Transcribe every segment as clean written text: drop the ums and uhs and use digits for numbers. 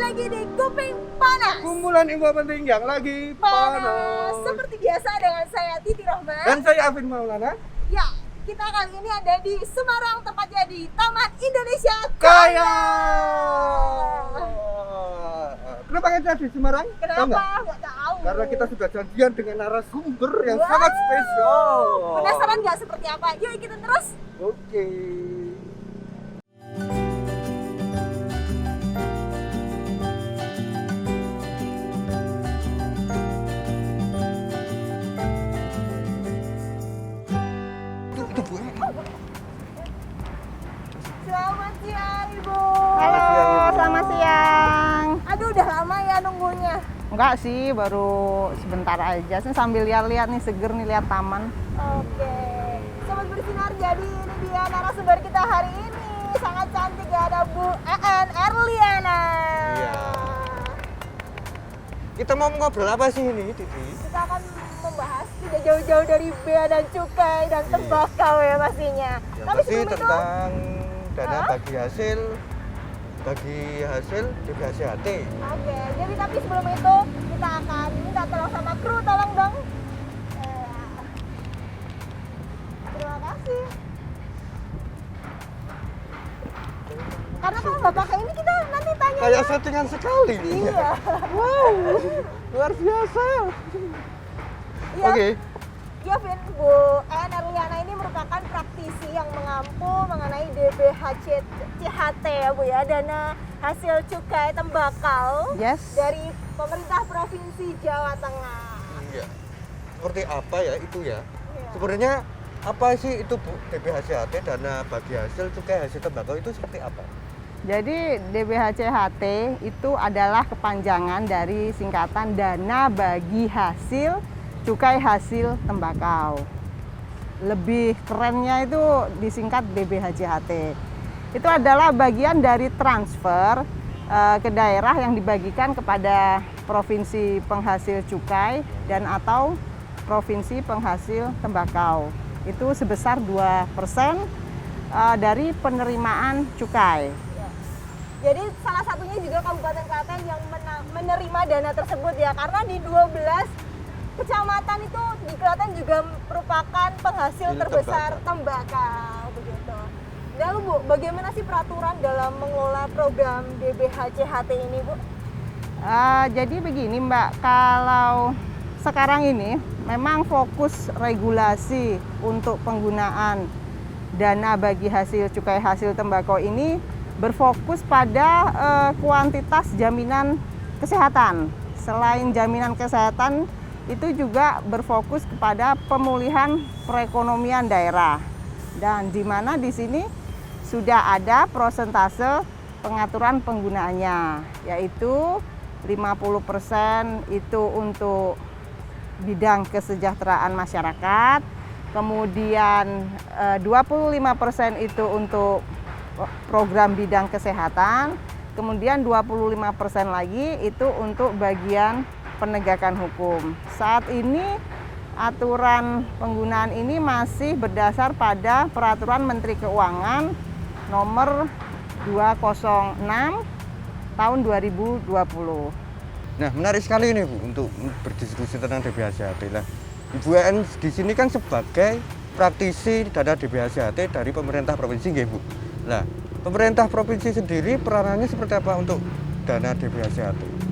lagi di Kuping Panas. Kumpulan info penting yang lagi panas. Seperti biasa dengan saya Titi Rohman. Dan saya Afin Maulana. Ya, kita kali ini ada di Semarang, tepatnya di Taman Indonesia Kaya. Kenapa kita di Semarang? Tahu Kenapa? nggak? Nggak tahu. Karena kita sudah janjian dengan narasumber yang Wow. sangat spesial. Penasaran nggak seperti apa? Yuk ikutin terus. Oke. Itu Bu. Selamat siang, Ibu. Halo, siang, Ibu. selamat siang. Aduh, udah lama ya nunggunya. Enggak sih, baru sebentar aja. Saya sambil lihat-lihat nih, seger nih lihat taman. Oke. Sobat Bersinar, jadi ini dia narasumber kita hari ini. Sangat cantik ya, ada Bu En Erliana. Iya. Kita mau ngobrol apa sih ini, Titi? Kita akan membahas tidak jauh-jauh dari bea dan cukai dan tembakau ya pastinya. Yang Tapi pasti sebelum itu, tentang dana Hah? bagi hasil DBHCHT. oke. Jadi tapi sebelum itu kita akan minta tolong sama kru, tolong dong. Terima kasih. Karena kalau nggak pakai ini kita nanti tanya. Kayak settingan sekali. Iya. Wow, luar biasa. Iya. Oke. Ya, Vin, Bu En Erliana ini merupakan praktisi yang mengampu mengenai DBHCHT ya Bu ya, dana hasil cukai tembakau Yes. dari pemerintah Provinsi Jawa Tengah. Iya. Seperti apa ya itu ya? Iya. Sebenarnya apa sih itu Bu? DBHCHT, dana bagi hasil cukai hasil tembakau itu seperti apa? Jadi DBHCHT itu adalah kepanjangan dari singkatan dana bagi hasil cukai hasil tembakau. Lebih kerennya itu disingkat DBHCHT. Itu adalah bagian dari transfer ke daerah yang dibagikan kepada provinsi penghasil cukai dan atau provinsi penghasil tembakau. Itu sebesar 2% dari penerimaan cukai. Jadi salah satunya juga Kabupaten Klaten yang menerima dana tersebut ya, karena di 12 kecamatan itu di Klaten juga merupakan penghasil terbesar tembakau begitu. Lalu Bu, bagaimana sih peraturan dalam mengelola program DBHCHT ini Bu? Jadi begini Mbak, kalau sekarang ini memang fokus regulasi untuk penggunaan dana bagi hasil cukai hasil tembakau ini berfokus pada kuantitas jaminan kesehatan. Selain jaminan kesehatan, itu juga berfokus kepada pemulihan perekonomian daerah. Dan di mana di sini sudah ada prosentase pengaturan penggunaannya, yaitu 50% itu untuk bidang kesejahteraan masyarakat, kemudian 25% itu untuk program bidang kesehatan, kemudian 25% lagi itu untuk bagian penegakan hukum. Saat ini aturan penggunaan ini masih berdasar pada Peraturan Menteri Keuangan nomor 206 tahun 2020. Nah, menarik sekali ini Bu untuk berdiskusi tentang DBHCHT lah. Ibu En di sini kan sebagai praktisi dana DBHCHT dari pemerintah provinsi nggih Bu. Nah, pemerintah provinsi sendiri peranannya seperti apa untuk dana DBHCHT?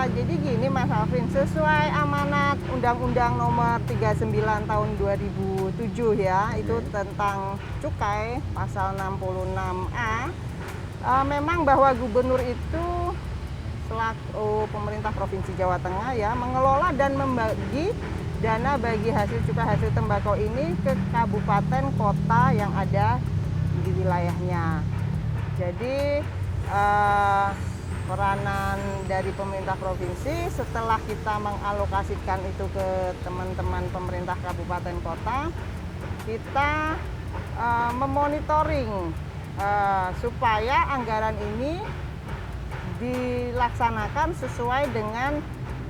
Jadi gini Mas Alvin, sesuai amanat Undang-Undang nomor 39 tahun 2007 ya, itu tentang cukai pasal 66A, memang bahwa gubernur itu selaku pemerintah Provinsi Jawa Tengah ya mengelola dan membagi dana bagi hasil cukai hasil tembakau ini ke kabupaten kota yang ada di wilayahnya. Jadi peranan dari pemerintah provinsi setelah kita mengalokasikan itu ke teman-teman pemerintah kabupaten kota, kita memonitoring supaya anggaran ini dilaksanakan sesuai dengan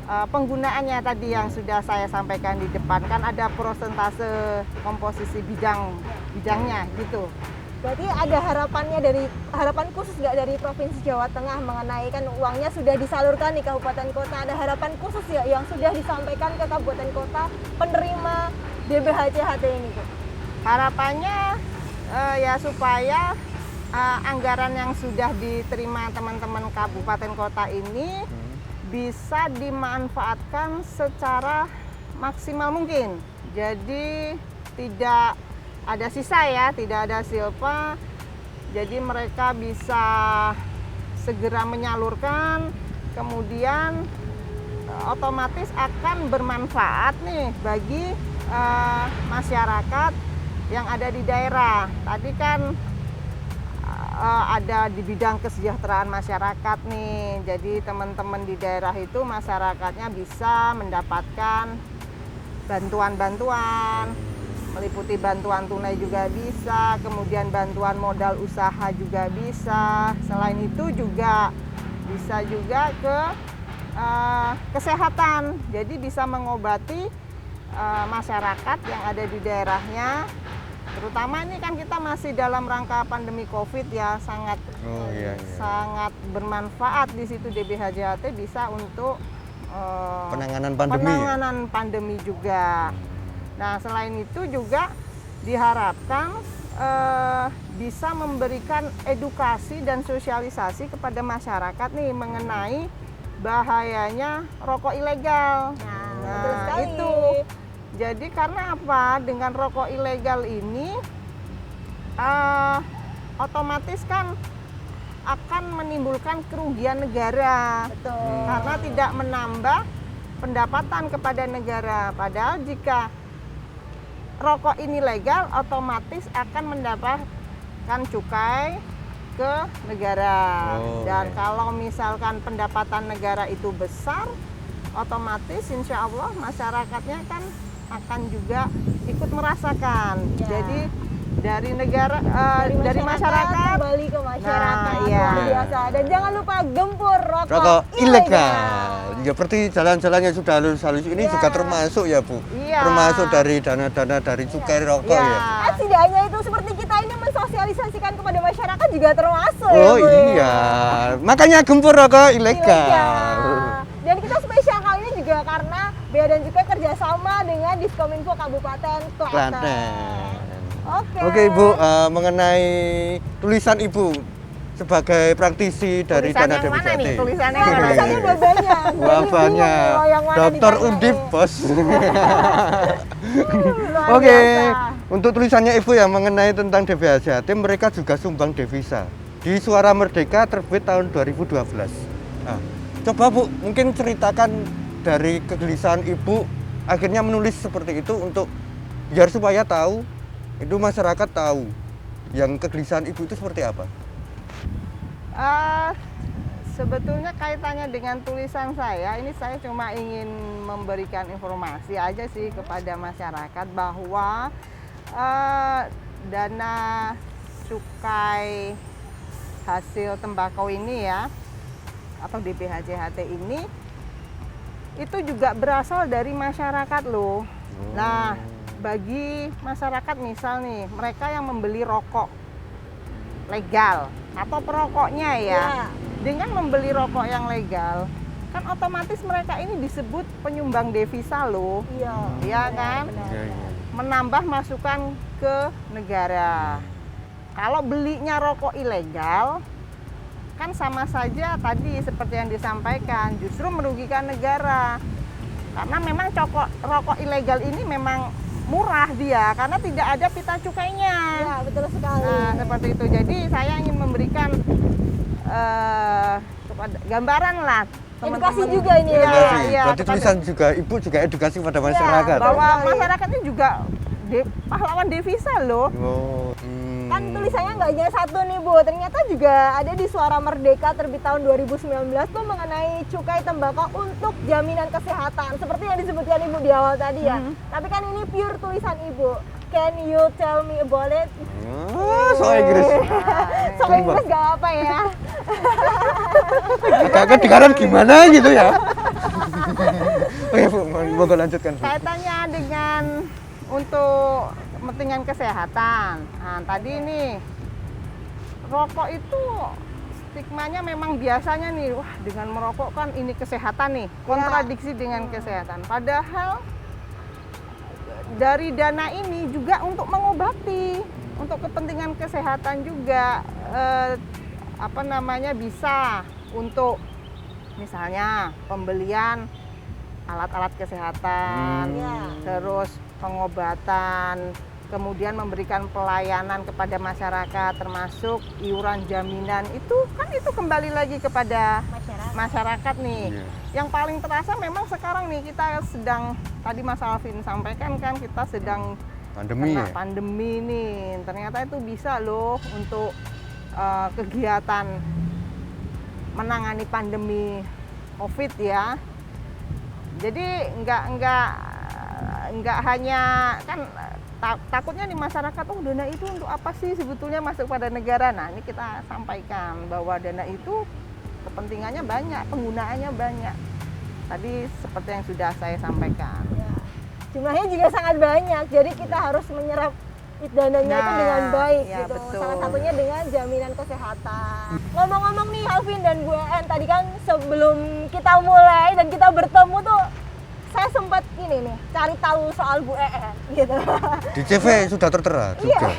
penggunaannya tadi yang sudah saya sampaikan di depan. Kan ada prosentase komposisi bidangnya gitu. Berarti ada harapan khusus nggak dari Provinsi Jawa Tengah mengenai kan uangnya sudah disalurkan di kabupaten kota, ada harapan khusus ya yang sudah disampaikan ke kabupaten kota penerima DBHCHT ini, Bu? Harapannya ya supaya anggaran yang sudah diterima teman-teman kabupaten kota ini bisa dimanfaatkan secara maksimal mungkin. Jadi tidak ada sisa ya, tidak ada silpa. Jadi mereka bisa segera menyalurkan, kemudian otomatis akan bermanfaat nih bagi masyarakat yang ada di daerah. Tadi kan ada di bidang kesejahteraan masyarakat nih. Jadi teman-teman di daerah itu masyarakatnya bisa mendapatkan bantuan-bantuan, meliputi bantuan tunai juga bisa, kemudian bantuan modal usaha juga bisa. Selain itu juga bisa juga ke kesehatan. Jadi bisa mengobati masyarakat yang ada di daerahnya. Terutama ini kan kita masih dalam rangka pandemi Covid ya, sangat sangat bermanfaat di situ DBHCHT bisa untuk penanganan pandemi juga. Nah, selain itu juga diharapkan bisa memberikan edukasi dan sosialisasi kepada masyarakat nih mengenai bahayanya rokok ilegal. Nah, itu. Jadi karena apa? Dengan rokok ilegal ini otomatis kan akan menimbulkan kerugian negara. Betul. Karena tidak menambah pendapatan kepada negara. Padahal jika rokok ini legal, otomatis akan mendapatkan cukai ke negara. Dan kalau misalkan pendapatan negara itu besar, otomatis insya Allah masyarakatnya kan akan juga ikut merasakan. Ya. Jadi dari negara, dari masyarakat kembali ke masyarakat. Nah, iya. Luar biasa. Dan jangan lupa gempur Rokok ilegal. Ya seperti jalan-jalannya sudah halus-halus ini juga termasuk ya Bu. Iya. Termasuk dari dana-dana dari cukai rokok ya. Kan tidak hanya itu, seperti kita ini mensosialisasikan kepada masyarakat juga termasuk Oh ya, Bu, ya? iya, makanya gempur rokok ilegal. Dan kita spesial kali ini juga karena Bea dan Cukai kerjasama dengan Diskominfo Kabupaten Klaten. Klaten. Oke Ibu, mengenai tulisan Ibu sebagai praktisi dari Tulisan dana yang mana DBHCHT. nih? Tulisannya Nah, yang mana? tulisannya udah banyak. Wah Jadi banyak. bingung loh yang mana Dokter ditanya Undip nih. bos. Luar Oke, biasa. untuk tulisannya Ibu yang mengenai tentang DBHCHT, mereka juga sumbang devisa di Suara Merdeka terbit tahun 2012. Nah, coba Bu, mungkin ceritakan dari kegelisahan Ibu akhirnya menulis seperti itu untuk biar supaya tahu, itu masyarakat tahu yang kegelisahan Ibu itu seperti apa. Sebetulnya kaitannya dengan tulisan saya, ini saya cuma ingin memberikan informasi aja sih kepada masyarakat bahwa dana cukai hasil tembakau ini ya, atau DBHCHT ini, itu juga berasal dari masyarakat loh. Nah, bagi masyarakat misal nih, mereka yang membeli rokok legal atau perokoknya ya, dengan membeli rokok yang legal, kan otomatis mereka ini disebut penyumbang devisa loh. Iya kan? Menambah masukan ke negara. Kalau belinya rokok ilegal, kan sama saja tadi seperti yang disampaikan, justru merugikan negara. Karena memang rokok ilegal ini memang murah dia, karena tidak ada pita cukainya. Ya, betul sekali. Nah, seperti itu. Jadi saya ingin memberikan gambaran lah. Edukasi juga ini ya. Iya, Berarti tulisan juga Ibu juga edukasi pada masyarakat. bahwa masyarakat ini juga pahlawan devisa loh. Kan tulisannya nggak hanya satu nih Bu, ternyata juga ada di Suara Merdeka terbit tahun 2019 tuh mengenai cukai tembakau untuk jaminan kesehatan, seperti yang disebutkan Ibu di awal tadi ya. Tapi kan ini pure tulisan Ibu. Can you tell me about it? Soal Inggris. Soal Inggris nggak apa ya. Agak kedengaran gimana gitu ya. Oke Bu, mau lanjutkan Bu. Kaitannya dengan untuk kepentingan kesehatan. Nah, tadi ini rokok itu stigmanya memang biasanya nih, wah dengan merokok kan ini kesehatan nih, kontradiksi dengan kesehatan. Padahal dari dana ini juga untuk mengobati, untuk kepentingan kesehatan juga, bisa untuk misalnya pembelian alat-alat kesehatan, terus pengobatan, kemudian memberikan pelayanan kepada masyarakat, termasuk iuran jaminan itu kembali lagi kepada masyarakat nih. Yang paling terasa memang sekarang nih kita sedang, tadi Mas Alvin sampaikan kan, kita sedang pandemi nih. Ternyata itu bisa loh untuk kegiatan menangani pandemi COVID ya. Jadi nggak hanya kan takutnya nih masyarakat, oh dana itu untuk apa sih sebetulnya masuk pada negara. Nah ini kita sampaikan bahwa dana itu kepentingannya banyak, penggunaannya banyak. Tadi seperti yang sudah saya sampaikan. Ya. Jumlahnya juga sangat banyak, jadi kita harus menyerap dananya itu dengan baik ya, gitu. Betul. Salah satunya dengan jaminan kesehatan. Ngomong-ngomong nih Alvin dan Bu En, tadi kan sebelum kita mulai dan kita bertemu tuh saya sempat ini nih cari tahu soal Bu En gitu. Di CV sudah tertera juga.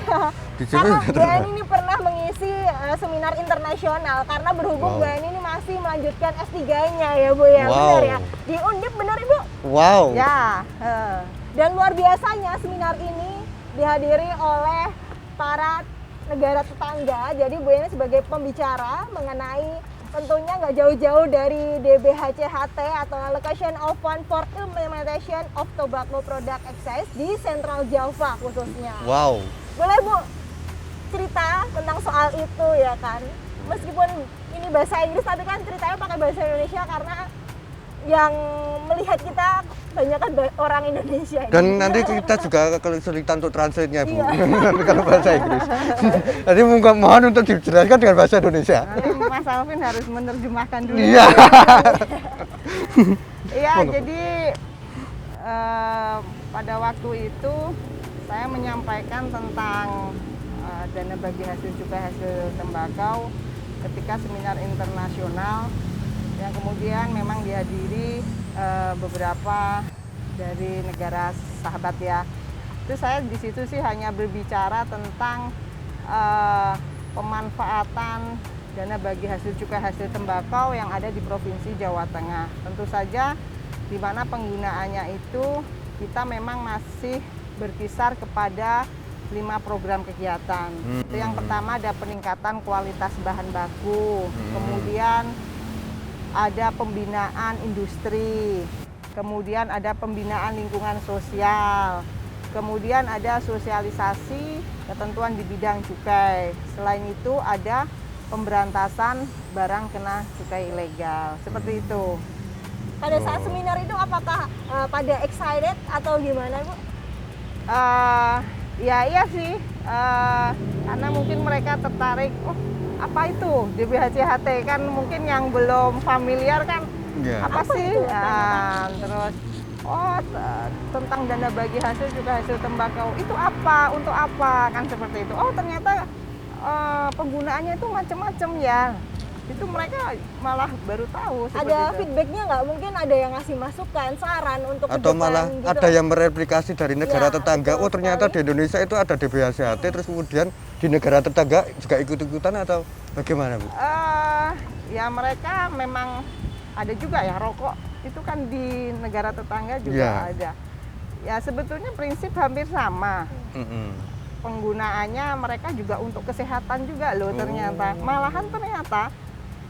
Di CV Karena sudah Bu tertera. En ini pernah mengisi seminar internasional karena berhubung Bu En ini masih melanjutkan S3-nya ya Bu ya. Benar ya? Di Undip benar Ibu? Wow. Ya. Dan luar biasanya seminar ini dihadiri oleh para negara tetangga. Jadi Bu En sebagai pembicara mengenai tentunya nggak jauh-jauh dari DBHCHT atau Allocation of Fund for Implementation of Tobacco Product Excise di Central Java khususnya. Wow. Boleh Bu cerita tentang soal itu ya kan? Meskipun ini bahasa Inggris tapi kan ceritanya pakai bahasa Indonesia karena yang melihat kita banyak kan orang Indonesia. Dan nanti kita juga kesulitan untuk translate-nya Bu. Nanti kalau bahasa Inggris. Jadi mohon untuk dijelaskan dengan bahasa Indonesia. Nanti Mas Alvin harus menerjemahkan dulu. Iya. Iya, jadi pada waktu itu saya menyampaikan tentang dana bagi hasil cukai hasil tembakau ketika seminar internasional yang kemudian memang dihadiri beberapa dari negara sahabat ya. Itu saya di situ sih hanya berbicara tentang pemanfaatan dana bagi hasil cukai hasil tembakau yang ada di Provinsi Jawa Tengah. Tentu saja di mana penggunaannya itu kita memang masih berkisar kepada 5 program kegiatan. Itu yang pertama ada peningkatan kualitas bahan baku, kemudian ada pembinaan industri, kemudian ada pembinaan lingkungan sosial, kemudian ada sosialisasi ketentuan di bidang cukai. Selain itu ada pemberantasan barang kena cukai ilegal, seperti itu. Pada saat seminar itu apakah pada excited atau gimana Bu? Ya iya sih, karena mungkin mereka tertarik, oh apa itu DBHCHT, kan mungkin yang belum familiar kan apa sih itu, terus tentang dana bagi hasil juga hasil tembakau itu apa, untuk apa, kan seperti itu. Oh ternyata penggunaannya itu macam-macam ya, itu mereka malah baru tahu. Ada itu. feedbacknya nggak? Mungkin ada yang ngasih masukan, saran untuk Atau ke depan, malah gitu. ada yang mereplikasi dari negara Ya, tetangga. betul Oh ternyata sekali. di Indonesia itu ada DBHCHT, terus kemudian di negara tetangga juga ikut-ikutan atau bagaimana Bu? Ya mereka memang ada juga ya, rokok itu kan di negara tetangga juga ada. Ya sebetulnya prinsip hampir sama. Penggunaannya mereka juga untuk kesehatan juga loh ternyata. Malahan ternyata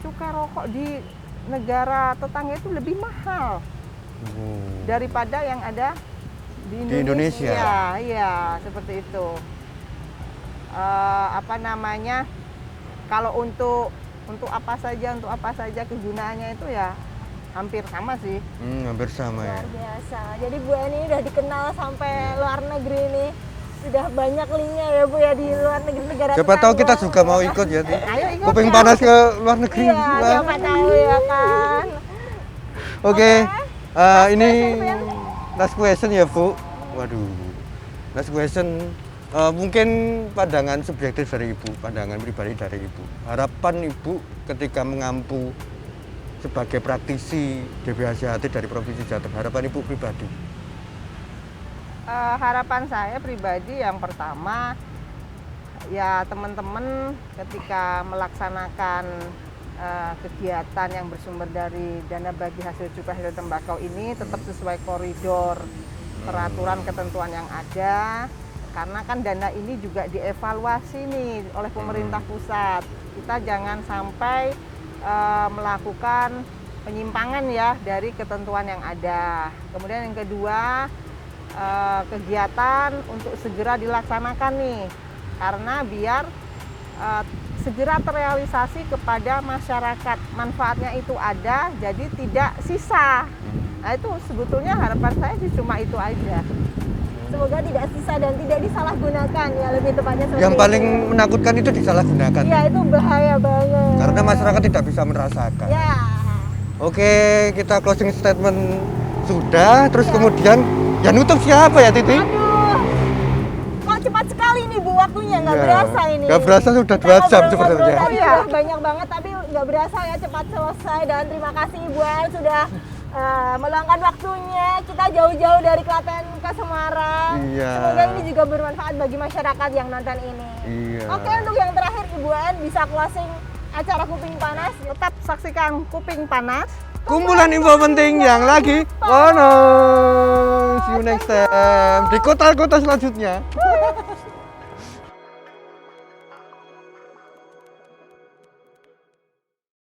cukai rokok di negara tetangga itu lebih mahal daripada yang ada di Indonesia. Iya, seperti itu. Kalau untuk apa saja kegunaannya itu ya hampir sama sih. Hampir sama ya. Luar biasa. Jadi Bu En ini udah dikenal sampai luar negeri nih. Sudah banyak linknya ya Bu ya di luar negeri, negara Siapa tahu tetangga. kita juga mau ikut ya. Ayo ikut Kuping ya. panas ke luar negeri. Iya, Wah. siapa tahu ya kan. Oke, ini question, last question ya Bu. Waduh, last question. Mungkin pandangan subjektif dari Ibu, pandangan pribadi dari Ibu. Harapan Ibu ketika mengampu sebagai praktisi DBHCHT dari Provinsi Jateng, harapan Ibu pribadi. Harapan saya pribadi yang pertama, ya teman-teman ketika melaksanakan kegiatan yang bersumber dari dana bagi hasil cukai hasil tembakau ini tetap sesuai koridor peraturan ketentuan yang ada, karena kan dana ini juga dievaluasi nih oleh pemerintah pusat. Kita jangan sampai melakukan penyimpangan ya dari ketentuan yang ada. Kemudian yang kedua, kegiatan untuk segera dilaksanakan nih, karena biar segera terrealisasi kepada masyarakat, manfaatnya itu ada, jadi tidak sisa. Nah itu sebetulnya harapan saya sih cuma itu aja. Semoga tidak sisa dan tidak disalahgunakan ya, lebih tepatnya seperti Yang paling itu. menakutkan itu disalahgunakan. Ya itu bahaya banget. Karena masyarakat tidak bisa merasakan. Ya. Oke, kita closing statement sudah, terus Ya. kemudian ya nutup siapa ya Titi? Aduh, kok cepat sekali nih Bu waktunya, nggak Iya. berasa ini. Nggak berasa sudah Kita 2 jam ngobrol-ngobrol sebenarnya. tadi Iya. udah banyak banget, tapi nggak berasa ya cepat selesai. Dan terima kasih Ibu An sudah meluangkan waktunya. Kita jauh-jauh dari Klaten ke Semarang. Iya. Semoga ini juga bermanfaat bagi masyarakat yang nonton ini. Iya. Oke, untuk yang terakhir Ibu An bisa closing acara Kuping Panas. Tetap saksikan Kuping Panas. Kumpulan info penting yang lagi bonus. See you next time di kota-kota selanjutnya.